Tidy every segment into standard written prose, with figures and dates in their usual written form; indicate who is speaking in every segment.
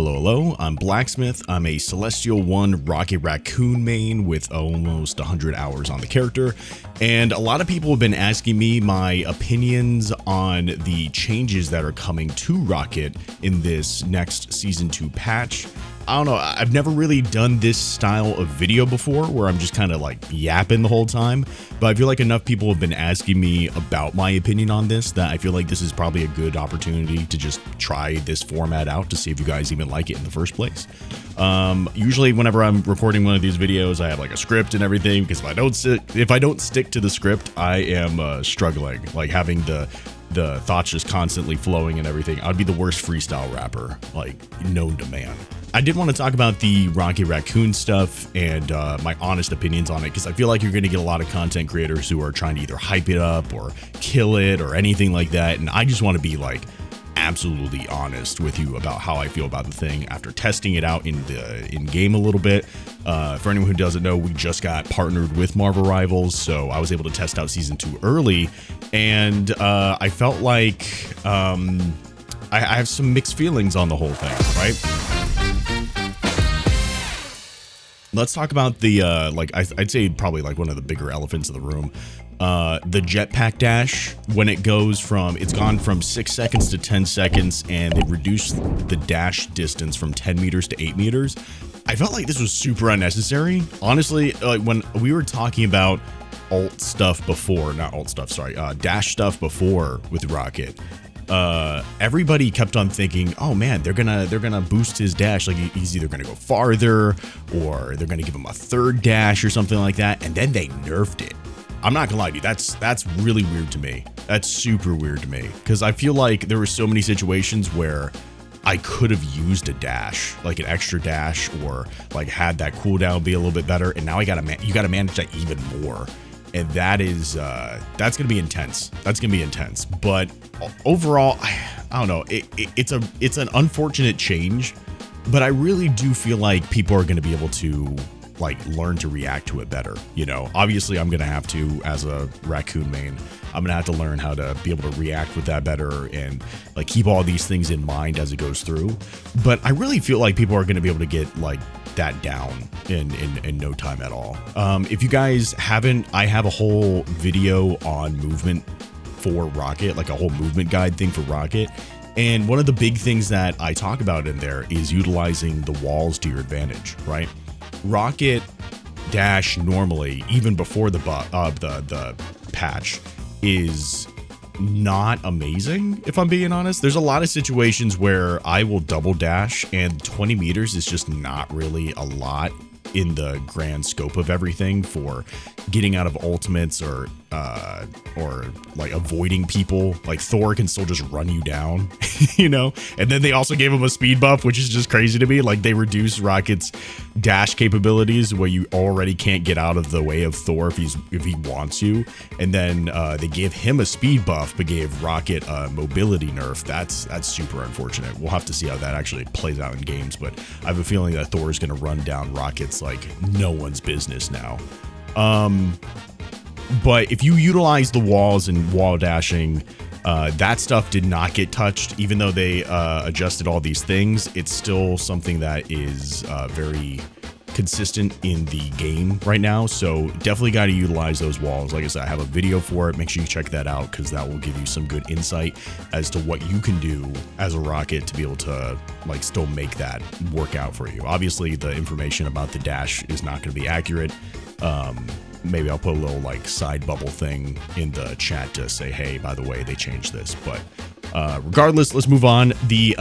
Speaker 1: Hello, I'm Blacksmith. I'm a Celestial 1 Rocket Raccoon main with almost 100 hours on the character, and a lot of people have been asking me my opinions on the changes that are coming to Rocket in this next Season 2 patch. I don't know, I've never really done this style of video before where I'm just kind of like yapping the whole time, but I feel like enough people have been asking me about my opinion on this that I feel like this is probably a good opportunity to just try this format out to see if you guys even like it in the first place. Usually whenever I'm recording one of these videos, I have like a script and everything, because if I don't stick to the script, I am struggling, like having the thoughts just constantly flowing and everything. I'd be the worst freestyle rapper like known to man. I did want to talk about the Rocket Raccoon stuff and my honest opinions on it, because I feel like you're going to get a lot of content creators who are trying to either hype it up or kill it or anything like that, and I just want to be like absolutely honest with you about how I feel about the thing after testing it out in game a little bit. For anyone who doesn't know, we just got partnered with Marvel Rivals, so I was able to test out Season 2 early, and I felt like I have some mixed feelings on the whole thing, right? Let's talk about the like I'd say probably like one of the bigger elephants in the room. The jetpack dash, when it's gone from 6 seconds to 10 seconds, and they reduced the dash distance from 10 meters to 8 meters. I felt like this was super unnecessary. Honestly, like when we were talking about dash stuff before with Rocket, everybody kept on thinking, oh man, they're gonna boost his dash, like he's either gonna go farther or they're gonna give him a third dash or something like that, and then they nerfed it. I'm not gonna lie to you, that's really weird to me. That's super weird to me, because I feel like there were so many situations where I could have used a dash, like an extra dash, or like had that cooldown be a little bit better, and now you gotta manage that even more. And that's gonna be intense. That's gonna be intense. But overall, I don't know. It's an unfortunate change, but I really do feel like people are gonna be able to like learn to react to it better. You know, obviously I'm gonna have to, as a Raccoon main, I'm gonna have to learn how to be able to react with that better and like keep all these things in mind as it goes through. But I really feel like people are gonna be able to get like that down in no time at all. If you guys haven't, I have a whole video on movement for Rocket, like a whole movement guide thing for Rocket. And one of the big things that I talk about in there is utilizing the walls to your advantage, right? Rocket dash normally, even before the patch, is not amazing, if I'm being honest. There's a lot of situations where I will double dash, and 20 meters is just not really a lot in the grand scope of everything for getting out of ultimates or like avoiding people. Like Thor can still just run you down, you know? And then they also gave him a speed buff, which is just crazy to me. Like they reduced Rocket's dash capabilities where you already can't get out of the way of Thor if he wants you. And then they gave him a speed buff but gave Rocket a mobility nerf. That's super unfortunate. We'll have to see how that actually plays out in games, but I have a feeling that Thor is going to run down Rocket's like no one's business now. But if you utilize the walls and wall dashing, that stuff did not get touched. Even though they adjusted all these things, it's still something that is very consistent in the game right now. So definitely got to utilize those walls. Like I said, I have a video for it. Make sure you check that out, because that will give you some good insight as to what you can do as a Rocket to be able to like still make that work out for you. Obviously, the information about the dash is not going to be accurate. Maybe I'll put a little like side bubble thing in the chat to say, hey, by the way, they changed this. But regardless, let's move on. The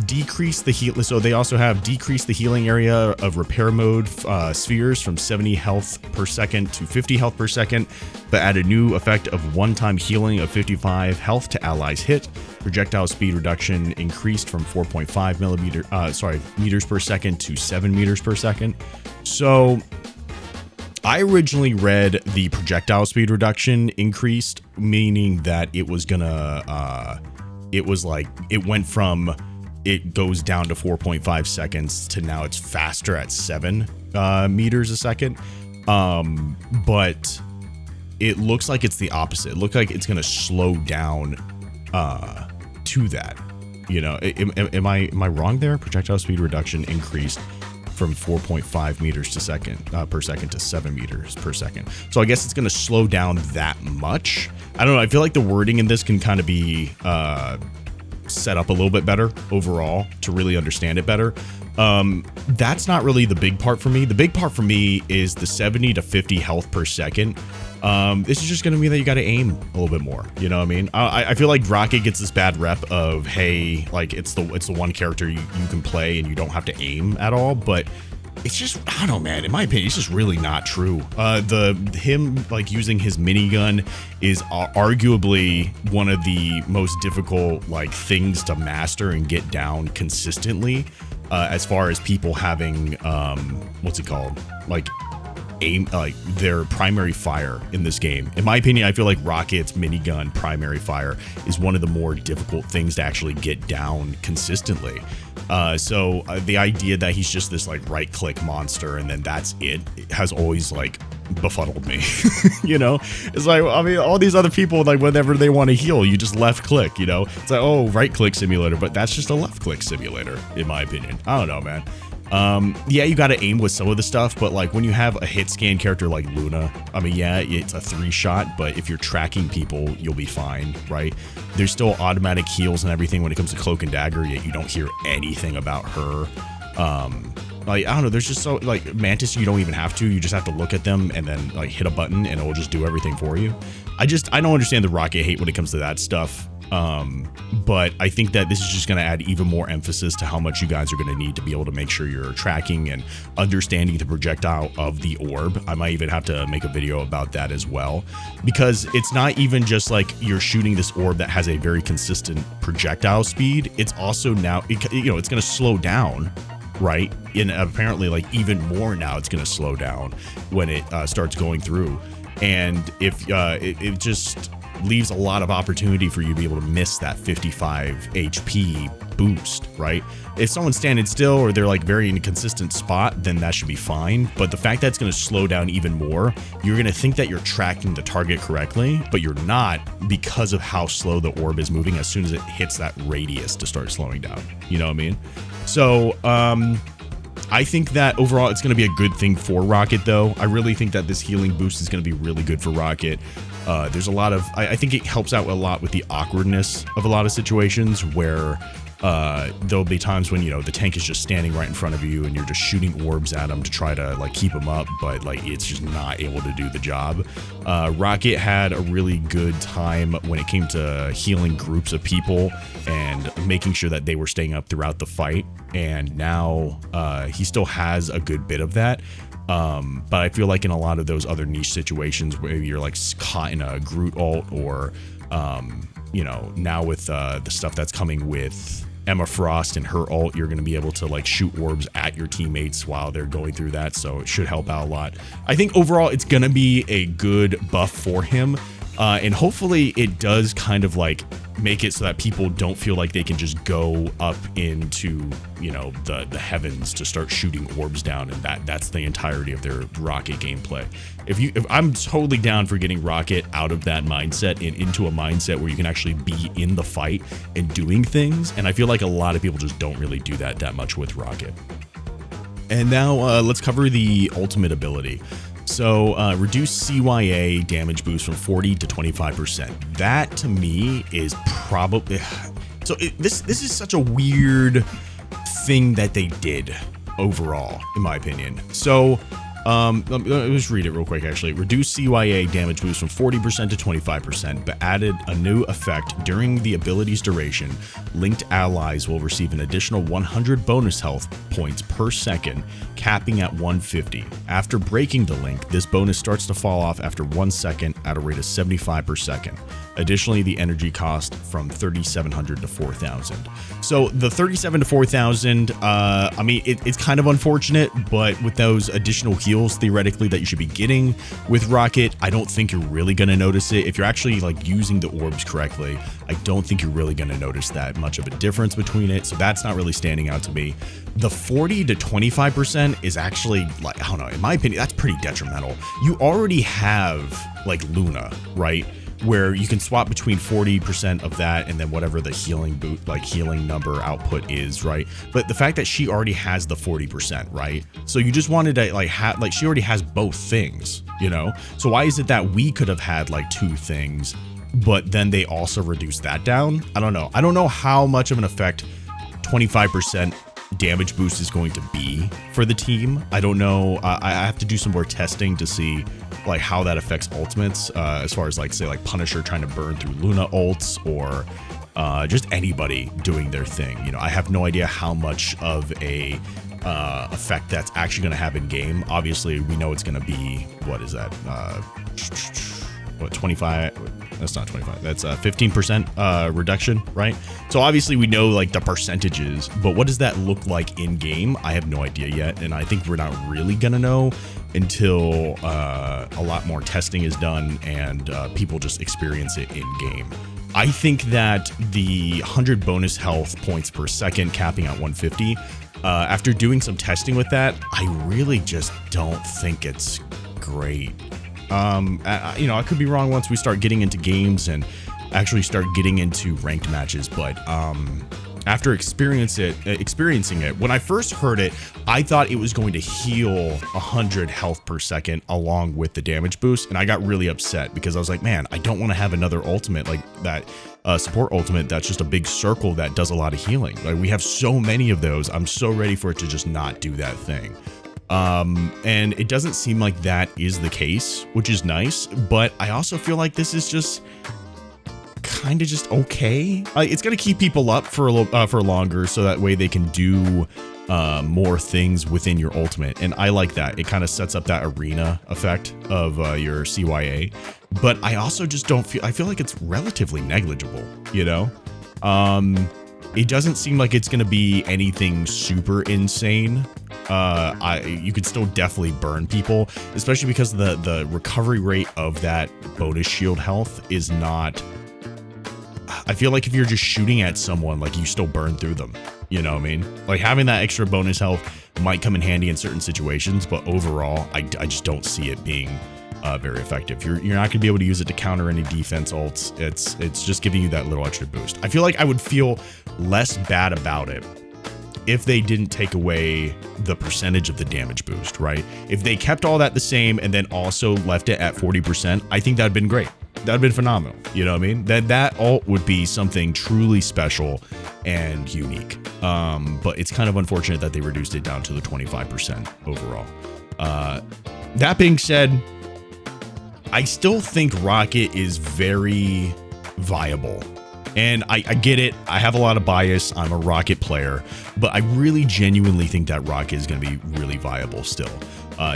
Speaker 1: decrease the heal. So they also have decreased the healing area of repair mode spheres from 70 health per second to 50 health per second, but add a new effect of one-time healing of 55 health to allies hit. Projectile speed reduction increased from 4.5 meters per second to 7 meters per second. So I originally read the projectile speed reduction increased, meaning that it was gonna, it was like, it went from, it goes down to 4.5 seconds to now it's faster at 7 meters a second. But it looks like it's the opposite. It looks like it's gonna slow down to that. You know, am I wrong there? Projectile speed reduction increased from 4.5 meters per second to 7 meters per second. So I guess it's going to slow down that much. I don't know. I feel like the wording in this can kind of be set up a little bit better overall to really understand it better. That's not really the big part for me. The big part for me is the 70 to 50 health per second. This is just going to mean that you got to aim a little bit more. You know what I mean? I feel like Rocket gets this bad rep of, hey, like it's the one character you can play and you don't have to aim at all. But it's just, I don't know, man. In my opinion, it's just really not true. Him like using his minigun is arguably one of the most difficult like things to master and get down consistently. As far as people having what's it called, like aim, like their primary fire in this game. In my opinion, I feel like Rocket's minigun primary fire is one of the more difficult things to actually get down consistently. So the idea that he's just this like right click monster and then that's it has always like befuddled me. You know, it's like, I mean, all these other people, like whenever they want to heal, you just left click, you know, it's like, oh, right click simulator, but that's just a left click simulator in my opinion. I don't know, man. Yeah, you got to aim with some of the stuff, but like when you have a hit scan character like Luna, I mean, yeah, it's a 3-shot, but if you're tracking people, you'll be fine, right? There's still automatic heals and everything when it comes to Cloak and Dagger, yet you don't hear anything about her. Like, I don't know, there's just so, like, Mantis, you don't even have to, you just have to look at them and then, like, hit a button and it will just do everything for you. I don't understand the Rocket hate when it comes to that stuff. But I think that this is just going to add even more emphasis to how much you guys are going to need to be able to make sure you're tracking and understanding the projectile of the orb. I might even have to make a video about that as well, because it's not even just like you're shooting this orb that has a very consistent projectile speed. It's also now, you know, it's going to slow down, right? And apparently like even more now it's going to slow down when it starts going through. And if it just leaves a lot of opportunity for you to be able to miss that 55 HP boost, right? If someone's standing still or they're like very in a consistent spot, then that should be fine. But the fact that it's going to slow down even more, you're going to think that you're tracking the target correctly, but you're not, because of how slow the orb is moving as soon as it hits that radius to start slowing down. You know what I mean? So, I think that overall it's going to be a good thing for Rocket, though. I really think that this healing boost is going to be really good for Rocket. There's a lot of, I think it helps out a lot with the awkwardness of a lot of situations where there'll be times when, you know, the tank is just standing right in front of you and you're just shooting orbs at them to try to like keep them up, but like it's just not able to do the job. Rocket had a really good time when it came to healing groups of people and making sure that they were staying up throughout the fight. And now he still has a good bit of that. But I feel like in a lot of those other niche situations where you're like caught in a Groot ult or, you know, now with the stuff that's coming with Emma Frost and her ult, you're going to be able to like shoot orbs at your teammates while they're going through that. So it should help out a lot. I think overall it's going to be a good buff for him. And hopefully it does kind of like make it so that people don't feel like they can just go up into, you know, the heavens to start shooting orbs down, and that's the entirety of their Rocket gameplay. If I'm totally down for getting Rocket out of that mindset and into a mindset where you can actually be in the fight and doing things, and I feel like a lot of people just don't really do that much with Rocket. And now let's cover the ultimate ability. So reduce CYA damage boost from 40 to 25%. That to me is probably, so this is such a weird thing that they did overall, in my opinion. So let me just read it real quick, actually. Reduce CYA damage boost from 40% to 25%, but added a new effect during the ability's duration. Linked allies will receive an additional 100 bonus health points per second, capping at 150. After breaking the link, this bonus starts to fall off after 1 second at a rate of 75 per second. Additionally, the energy cost from 3,700 to 4,000. So the 37 to 4,000, I mean, it's kind of unfortunate, but with those additional heals theoretically that you should be getting with Rocket, I don't think you're really going to notice it. If you're actually like using the orbs correctly, I don't think you're really going to notice that much of a difference between it. So that's not really standing out to me. The 40 to 25% is actually, like, I don't know, in my opinion, that's pretty detrimental. You already have like Luna, right? where you can swap between 40% of that and then whatever the healing healing number output is, right? But the fact that she already has the 40%, right? So you just wanted to she already has both things, you know? So why is it that we could have had like 2 things, but then they also reduced that down? I don't know. I don't know how much of an effect 25% damage boost is going to be for the team. I don't know. I have to do some more testing to see like how that affects ultimates, as far as like say like Punisher trying to burn through Luna ults, or just anybody doing their thing. You know, I have no idea how much of a effect that's actually going to have in game. Obviously, we know it's going to be, what is that? What, 25? That's not 25. That's 15% reduction, right? So obviously we know like the percentages, but what does that look like in game? I have no idea yet, and I think we're not really gonna know until a lot more testing is done and people just experience it in game. I think that the 100 bonus health points per second capping at 150, after doing some testing with that, I really just don't think it's great. You know, I could be wrong once we start getting into games and actually start getting into ranked matches, but after experiencing it, when I first heard it, I thought it was going to heal 100 health per second along with the damage boost, and I got really upset because I was like, man, I don't want to have another ultimate like that, support ultimate that's just a big circle that does a lot of healing. Like, we have so many of those. I'm so ready for it to just not do that thing. And it doesn't seem like that is the case, which is nice, but I also feel like this is just kind of just okay. It's going to keep people up for longer, so that way they can do more things within your ultimate, and I like that. It kind of sets up that arena effect of your CYA, but I also just don't feel, I feel like it's relatively negligible, you know? It doesn't seem like it's going to be anything super insane. You could still definitely burn people, especially because the recovery rate of that bonus shield health is not, I feel like if you're just shooting at someone, like, you still burn through them, you know what I mean? Like, having that extra bonus health might come in handy in certain situations, but overall, I just don't see it being very effective. You're not going to be able to use it to counter any defense ults. It's just giving you that little extra boost. I feel like I would feel less bad about it if they didn't take away the percentage of the damage boost, right? If they kept all that the same and then also left it at 40%, I think that'd been great. That'd been phenomenal. You know what I mean? That ult would be something truly special and unique. But it's kind of unfortunate that they reduced it down to the 25% overall. That being said, I still think Rocket is very viable. And I get it. I have a lot of bias. I'm a Rocket player, but I really genuinely think that Rocket is going to be really viable still.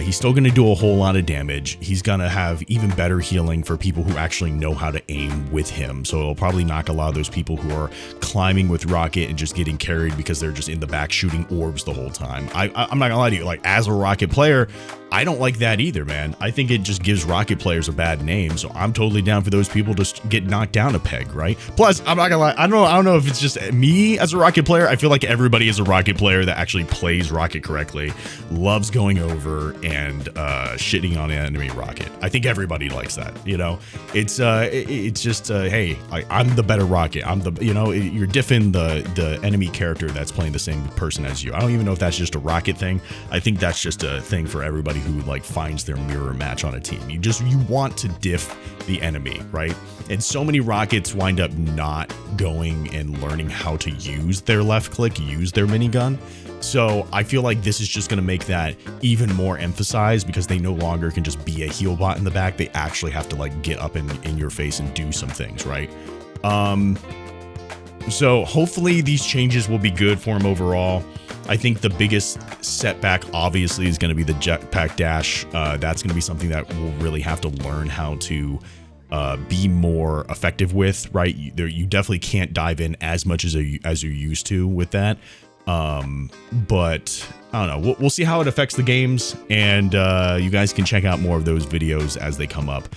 Speaker 1: He's still going to do a whole lot of damage. He's going to have even better healing for people who actually know how to aim with him. So it'll probably knock a lot of those people who are climbing with Rocket and just getting carried because they're just in the back shooting orbs the whole time. I'm not gonna lie to you, like, as a Rocket player, I don't like that either, man. I think it just gives Rocket players a bad name. So I'm totally down for those people to get knocked down a peg, right? Plus, I'm not gonna lie, I don't know if it's just me as a Rocket player. I feel like everybody is a Rocket player that actually plays Rocket correctly, loves going over and shitting on enemy Rocket. I think everybody likes that, you know? It's just hey, I'm the better Rocket. I'm the, you know, you're diffing the enemy character that's playing the same person as you. I don't even know if that's just a Rocket thing. I think that's just a thing for everybody who like finds their mirror match on a team. You want to diff the enemy, right? And so many Rockets wind up not going and learning how to use their left click, use their minigun. So I feel like this is just going to make that even more emphasized, because they no longer can just be a heal bot in the back. They actually have to like get up in your face and do some things, right? So hopefully these changes will be good for him overall. I think the biggest setback obviously is going to be the Jetpack dash. That's going to be something that we'll really have to learn how to be more effective with, right? You definitely can't dive in as much as you're used to with that. But I don't know. We'll see how it affects the games, and you guys can check out more of those videos as they come up.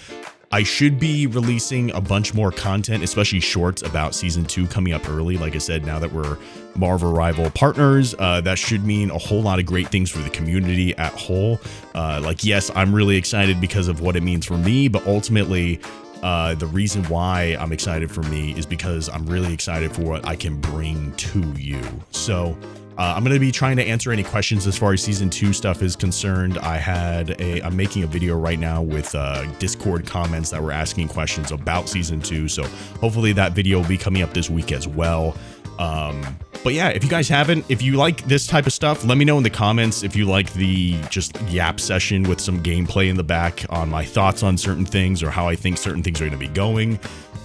Speaker 1: I should be releasing a bunch more content, especially shorts about season 2 coming up early. Like I said, now that we're Marvel Rival partners, that should mean a whole lot of great things for the community at whole. Like, yes, I'm really excited because of what it means for me, but ultimately, The reason why I'm excited for me is because I'm really excited for what I can bring to you. So I'm going to be trying to answer any questions as far as season 2 stuff is concerned. I'm making a video right now with Discord comments that were asking questions about season 2. So hopefully that video will be coming up this week as well. But yeah, if you guys haven't, if you like this type of stuff, let me know in the comments if you like the just yap session with some gameplay in the back on my thoughts on certain things or how I think certain things are going to be going.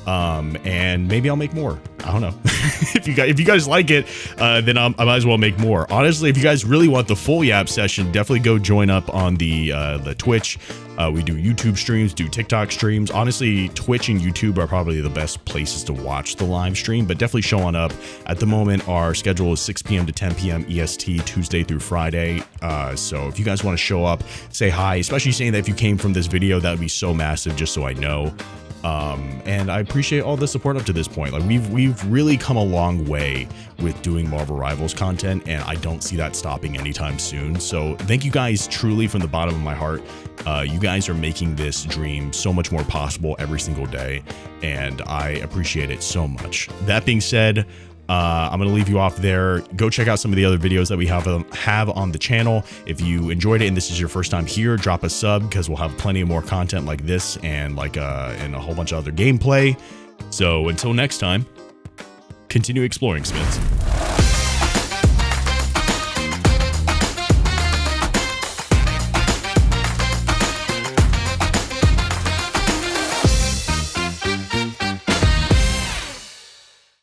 Speaker 1: And maybe I'll make more. I don't know. If you guys like it, then I might as well make more. Honestly, if you guys really want the full yap session, definitely go join up on the Twitch. We do YouTube streams, do TikTok streams. Honestly, Twitch and YouTube are probably the best places to watch the live stream, but definitely show on up. At the moment, our schedule is 6 p.m. to 10 p.m. EST, Tuesday through Friday. So if you guys want to show up, say hi, especially saying that if you came from this video, that would be so massive, just so I know. And I appreciate all the support up to this point. Like we've really come a long way with doing Marvel Rivals content, and I don't see that stopping anytime soon. So thank you guys truly from the bottom of my heart. You guys are making this dream so much more possible every single day, and I appreciate it so much. That being said, I'm going to leave you off there. Go check out some of the other videos that we have on the channel. If you enjoyed it and this is your first time here, drop a sub because we'll have plenty of more content like this and and a whole bunch of other gameplay. So until next time, continue exploring, Smiths.